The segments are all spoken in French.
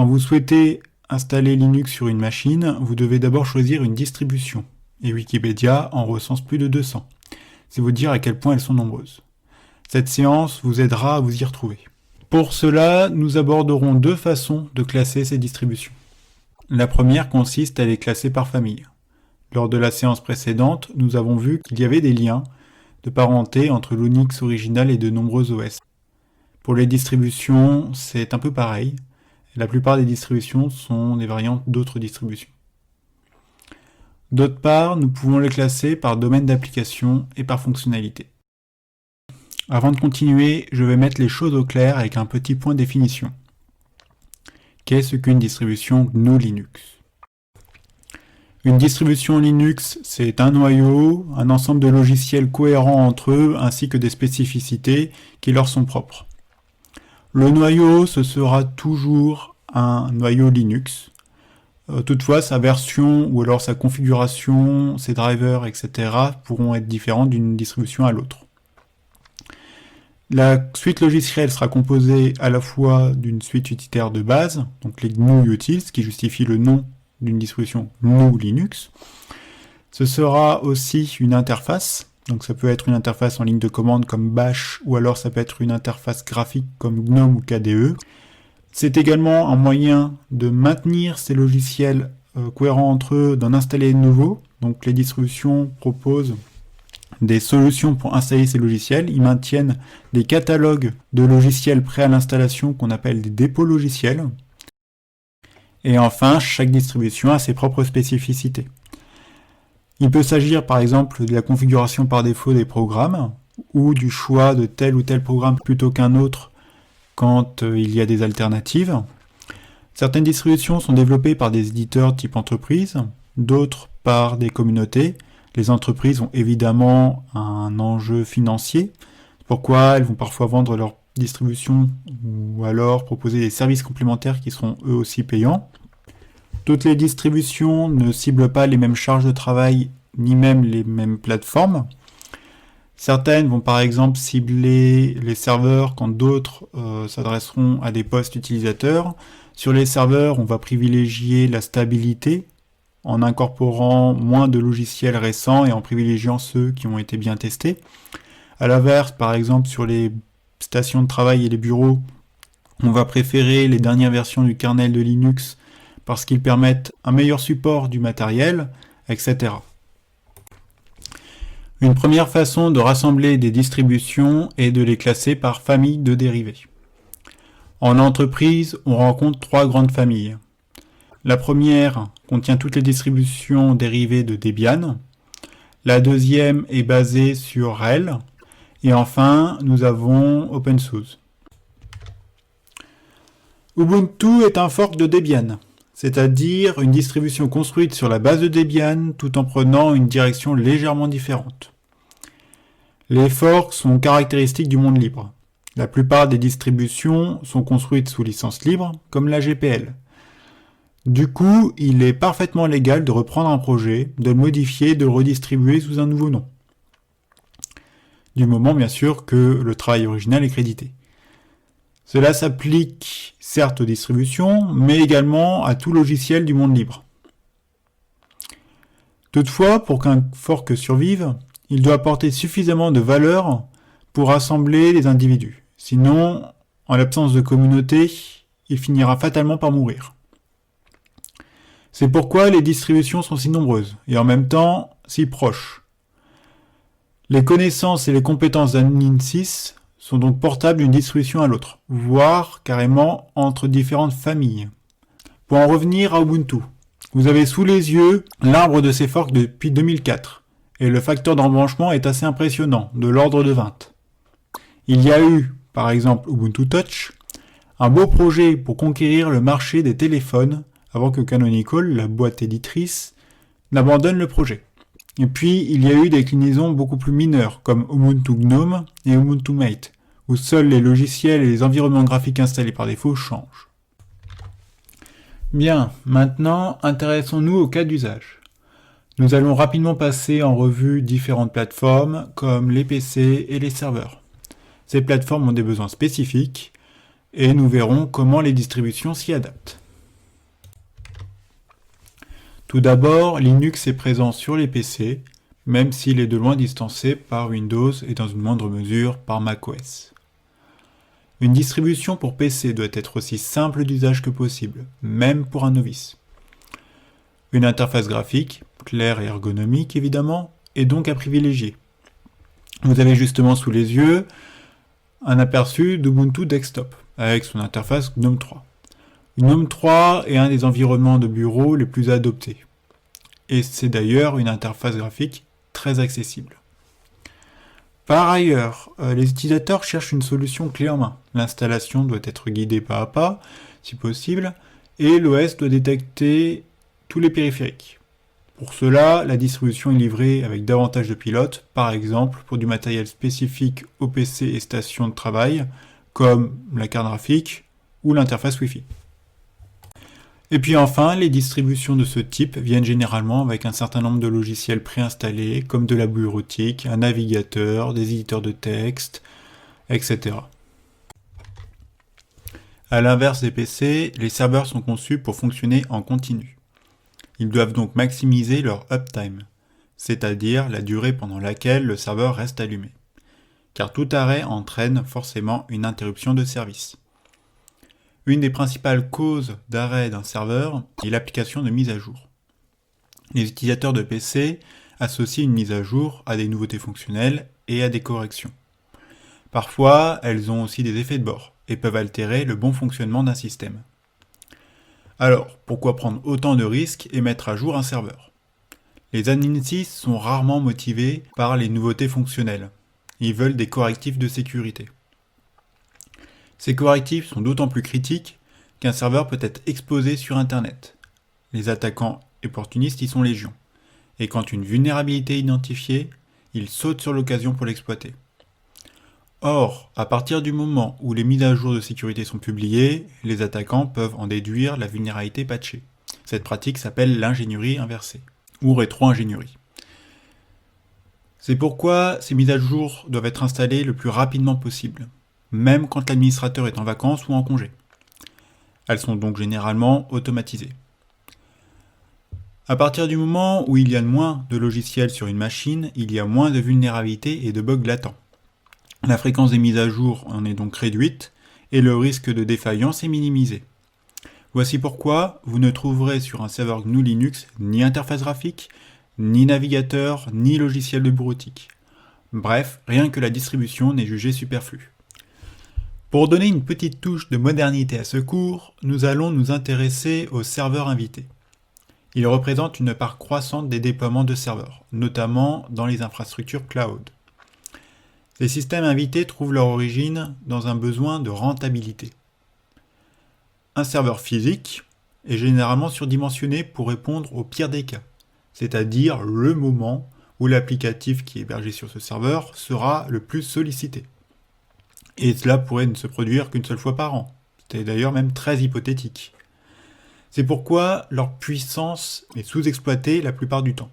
Quand vous souhaitez installer Linux sur une machine, vous devez d'abord choisir une distribution, et Wikipédia en recense plus de 200. C'est vous dire à quel point elles sont nombreuses. Cette séance vous aidera à vous y retrouver. Pour cela, nous aborderons deux façons de classer ces distributions. La première consiste à les classer par famille. Lors de la séance précédente, nous avons vu qu'il y avait des liens de parenté entre l'Unix original et de nombreux OS. Pour les distributions, c'est un peu pareil. La plupart des distributions sont des variantes d'autres distributions. D'autre part, nous pouvons les classer par domaine d'application et par fonctionnalité. Avant de continuer, je vais mettre les choses au clair avec un petit point de définition. Qu'est-ce qu'une distribution GNU Linux ? Une distribution Linux, c'est un noyau, un ensemble de logiciels cohérents entre eux, ainsi que des spécificités qui leur sont propres. Le noyau, ce sera toujours un noyau Linux. Toutefois, sa version ou alors sa configuration, ses drivers, etc. pourront être différents d'une distribution à l'autre. La suite logicielle sera composée à la fois d'une suite utilitaire de base, donc les GNU Utils, qui justifie le nom d'une distribution GNU Linux. Ce sera aussi une interface, donc ça peut être une interface en ligne de commande comme Bash, ou alors ça peut être une interface graphique comme GNOME ou KDE. C'est également un moyen de maintenir ces logiciels cohérents entre eux, d'en installer de nouveaux. Donc les distributions proposent des solutions pour installer ces logiciels. Ils maintiennent des catalogues de logiciels prêts à l'installation qu'on appelle des dépôts logiciels. Et enfin, chaque distribution a ses propres spécificités. Il peut s'agir par exemple de la configuration par défaut des programmes, ou du choix de tel ou tel programme plutôt qu'un autre quand il y a des alternatives. Certaines distributions sont développées par des éditeurs type entreprise, d'autres par des communautés. Les entreprises ont évidemment un enjeu financier, pourquoi elles vont parfois vendre leur distribution ou alors proposer des services complémentaires qui seront eux aussi payants. Toutes les distributions ne ciblent pas les mêmes charges de travail ni même les mêmes plateformes. Certaines vont par exemple cibler les serveurs quand d'autres s'adresseront à des postes utilisateurs. Sur les serveurs, on va privilégier la stabilité en incorporant moins de logiciels récents et en privilégiant ceux qui ont été bien testés. À l'inverse, par exemple, sur les stations de travail et les bureaux, on va préférer les dernières versions du kernel de Linux parce qu'ils permettent un meilleur support du matériel, etc. Une première façon de rassembler des distributions est de les classer par famille de dérivés. En entreprise, on rencontre trois grandes familles. La première contient toutes les distributions dérivées de Debian. La deuxième est basée sur RHEL. Et enfin, nous avons OpenSUSE. Ubuntu est un fork de Debian, c'est-à-dire une distribution construite sur la base de Debian tout en prenant une direction légèrement différente. Les forks sont caractéristiques du monde libre. La plupart des distributions sont construites sous licence libre, comme la GPL. Du coup, il est parfaitement légal de reprendre un projet, de le modifier, de le redistribuer sous un nouveau nom. Du moment, bien sûr, que le travail original est crédité. Cela s'applique certes aux distributions, mais également à tout logiciel du monde libre. Toutefois, pour qu'un fork survive, il doit apporter suffisamment de valeur pour rassembler les individus. Sinon, en l'absence de communauté, il finira fatalement par mourir. C'est pourquoi les distributions sont si nombreuses, et en même temps si proches. Les connaissances et les compétences d'un Unisys sont donc portables d'une distribution à l'autre, voire carrément entre différentes familles. Pour en revenir à Ubuntu, vous avez sous les yeux l'arbre de ces forks depuis 2004, et le facteur d'embranchement est assez impressionnant, de l'ordre de 20. Il y a eu, par exemple, Ubuntu Touch, un beau projet pour conquérir le marché des téléphones avant que Canonical, la boîte éditrice, n'abandonne le projet. Et puis, il y a eu des déclinaisons beaucoup plus mineures, comme Ubuntu Gnome et Ubuntu Mate, où seuls les logiciels et les environnements graphiques installés par défaut changent. Bien, maintenant, intéressons-nous au cas d'usage. Nous allons rapidement passer en revue différentes plateformes, comme les PC et les serveurs. Ces plateformes ont des besoins spécifiques, et nous verrons comment les distributions s'y adaptent. Tout d'abord, Linux est présent sur les PC, même s'il est de loin distancé par Windows et dans une moindre mesure par macOS. Une distribution pour PC doit être aussi simple d'usage que possible, même pour un novice. Une interface graphique, claire et ergonomique évidemment, est donc à privilégier. Vous avez justement sous les yeux un aperçu d'Ubuntu Desktop, avec son interface GNOME 3. GNOME 3 est un des environnements de bureau les plus adoptés. Et c'est d'ailleurs une interface graphique très accessible. Par ailleurs, les utilisateurs cherchent une solution clé en main. L'installation doit être guidée pas à pas, si possible, et l'OS doit détecter tous les périphériques. Pour cela, la distribution est livrée avec davantage de pilotes, par exemple pour du matériel spécifique aux PC et stations de travail, comme la carte graphique ou l'interface Wi-Fi. Et puis enfin, les distributions de ce type viennent généralement avec un certain nombre de logiciels préinstallés, comme de la bureautique, un navigateur, des éditeurs de texte, etc. A l'inverse des PC, les serveurs sont conçus pour fonctionner en continu. Ils doivent donc maximiser leur uptime, c'est-à-dire la durée pendant laquelle le serveur reste allumé, car tout arrêt entraîne forcément une interruption de service. Une des principales causes d'arrêt d'un serveur est l'application de mise à jour. Les utilisateurs de PC associent une mise à jour à des nouveautés fonctionnelles et à des corrections. Parfois, elles ont aussi des effets de bord et peuvent altérer le bon fonctionnement d'un système. Alors, pourquoi prendre autant de risques et mettre à jour un serveur? Les admins sont rarement motivés par les nouveautés fonctionnelles. Ils veulent des correctifs de sécurité. Ces correctifs sont d'autant plus critiques qu'un serveur peut être exposé sur Internet. Les attaquants opportunistes y sont légion. Et quand une vulnérabilité est identifiée, ils sautent sur l'occasion pour l'exploiter. Or, à partir du moment où les mises à jour de sécurité sont publiées, les attaquants peuvent en déduire la vulnérabilité patchée. Cette pratique s'appelle l'ingénierie inversée, ou rétro-ingénierie. C'est pourquoi ces mises à jour doivent être installées le plus rapidement possible, même quand l'administrateur est en vacances ou en congé. Elles sont donc généralement automatisées. À partir du moment où il y a moins de logiciels sur une machine, il y a moins de vulnérabilités et de bugs latents. La fréquence des mises à jour en est donc réduite et le risque de défaillance est minimisé. Voici pourquoi vous ne trouverez sur un serveur GNU Linux ni interface graphique, ni navigateur, ni logiciel de bureautique. Bref, rien que la distribution n'est jugée superflue. Pour donner une petite touche de modernité à ce cours, nous allons nous intéresser aux serveurs invités. Ils représentent une part croissante des déploiements de serveurs, notamment dans les infrastructures cloud. Ces systèmes invités trouvent leur origine dans un besoin de rentabilité. Un serveur physique est généralement surdimensionné pour répondre au pire des cas, c'est-à-dire le moment où l'applicatif qui est hébergé sur ce serveur sera le plus sollicité. Et cela pourrait ne se produire qu'une seule fois par an. C'est d'ailleurs même très hypothétique. C'est pourquoi leur puissance est sous-exploitée la plupart du temps.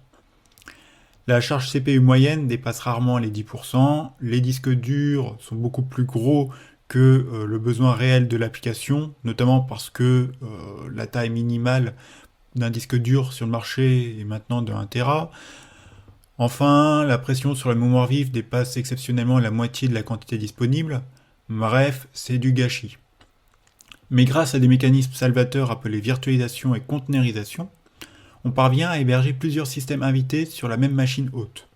La charge CPU moyenne dépasse rarement les 10%, les disques durs sont beaucoup plus gros que le besoin réel de l'application, notamment parce que la taille minimale d'un disque dur sur le marché est maintenant de 1 Tera. Enfin, la pression sur la mémoire vive dépasse exceptionnellement la moitié de la quantité disponible. Bref, c'est du gâchis. Mais grâce à des mécanismes salvateurs appelés virtualisation et conteneurisation, on parvient à héberger plusieurs systèmes invités sur la même machine hôte.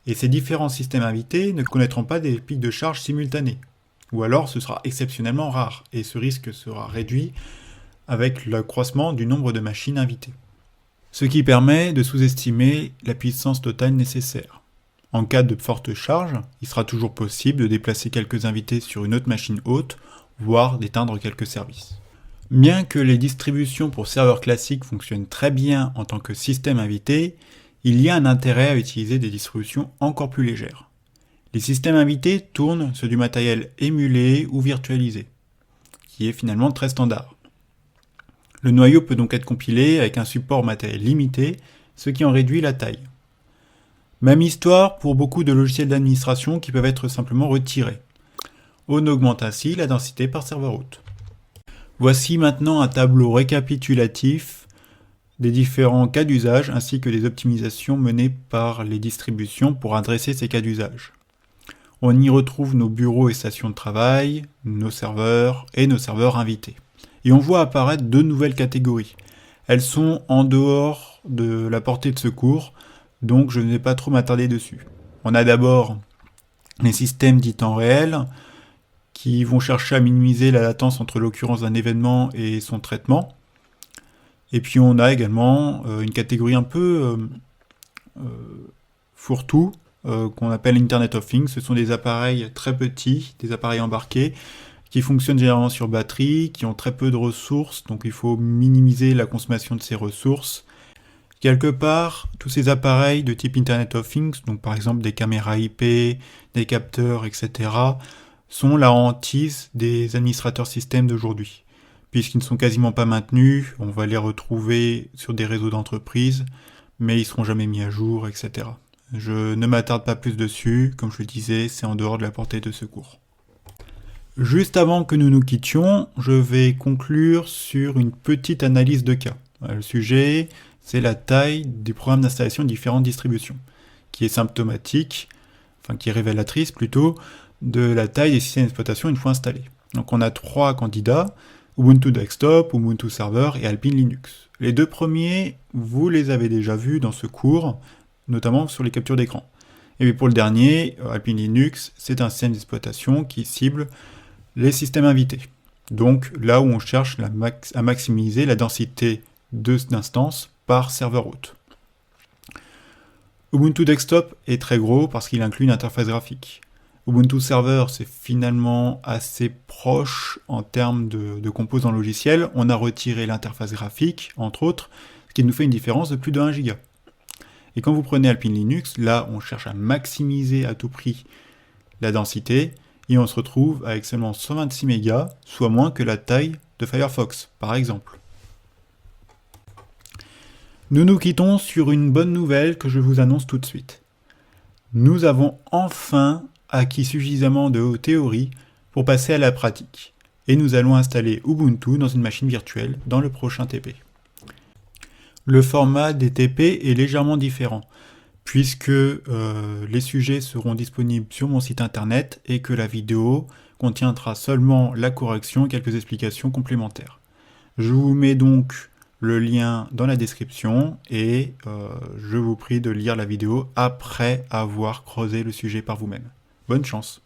Et ces différents systèmes invités ne connaîtront pas des pics de charge simultanés, ou alors ce sera exceptionnellement rare, et ce risque sera réduit avec l'accroissement du nombre de machines invitées. Ce qui permet de sous-estimer la puissance totale nécessaire. En cas de forte charge, il sera toujours possible de déplacer quelques invités sur une autre machine hôte, voire d'éteindre quelques services. Bien que les distributions pour serveurs classiques fonctionnent très bien en tant que système invité, il y a un intérêt à utiliser des distributions encore plus légères. Les systèmes invités tournent sur du matériel émulé ou virtualisé, qui est finalement très standard. Le noyau peut donc être compilé avec un support matériel limité, ce qui en réduit la taille. Même histoire pour beaucoup de logiciels d'administration qui peuvent être simplement retirés. On augmente ainsi la densité par serveur hôte. Voici maintenant un tableau récapitulatif des différents cas d'usage ainsi que des optimisations menées par les distributions pour adresser ces cas d'usage. On y retrouve nos bureaux et stations de travail, nos serveurs et nos serveurs invités. Et on voit apparaître deux nouvelles catégories. Elles sont en dehors de la portée de ce cours, donc je ne vais pas trop m'attarder dessus. On a d'abord les systèmes dits temps réel, qui vont chercher à minimiser la latence entre l'occurrence d'un événement et son traitement. Et puis on a également une catégorie un peu fourre-tout, qu'on appelle Internet of Things. Ce sont des appareils très petits, des appareils embarqués, qui fonctionnent généralement sur batterie, qui ont très peu de ressources, donc il faut minimiser la consommation de ces ressources. Quelque part, tous ces appareils de type Internet of Things, donc par exemple des caméras IP, des capteurs, etc., sont la hantise des administrateurs système d'aujourd'hui. Puisqu'ils ne sont quasiment pas maintenus, on va les retrouver sur des réseaux d'entreprise, mais ils ne seront jamais mis à jour, etc. Je ne m'attarde pas plus dessus, comme je le disais, c'est en dehors de la portée de ce cours. Juste avant que nous nous quittions, je vais conclure sur une petite analyse de cas. Le sujet, c'est la taille des programmes d'installation de différentes distributions, qui est symptomatique, enfin qui est révélatrice plutôt, de la taille des systèmes d'exploitation une fois installés. Donc on a 3 candidats, Ubuntu Desktop, Ubuntu Server et Alpine Linux. Les 2 premiers, vous les avez déjà vus dans ce cours, notamment sur les captures d'écran. Et puis pour le dernier, Alpine Linux, c'est un système d'exploitation qui cible les systèmes invités. Donc là où on cherche à maximiser la densité d'instances par serveur hôte. Ubuntu Desktop est très gros parce qu'il inclut une interface graphique. Ubuntu Server, c'est finalement assez proche en termes de composants logiciels. On a retiré l'interface graphique, entre autres, ce qui nous fait une différence de plus de 1 giga. Et quand vous prenez Alpine Linux, là, on cherche à maximiser à tout prix la densité, et on se retrouve avec seulement 126 mégas, soit moins que la taille de Firefox, par exemple. Nous nous quittons sur une bonne nouvelle que je vous annonce tout de suite. Nous avons enfin acquis suffisamment de théorie pour passer à la pratique, et nous allons installer Ubuntu dans une machine virtuelle dans le prochain TP. Le format des TP est légèrement différent, puisque les sujets seront disponibles sur mon site internet et que la vidéo contiendra seulement la correction et quelques explications complémentaires. Je vous mets donc le lien dans la description et je vous prie de lire la vidéo après avoir creusé le sujet par vous-même. Bonne chance!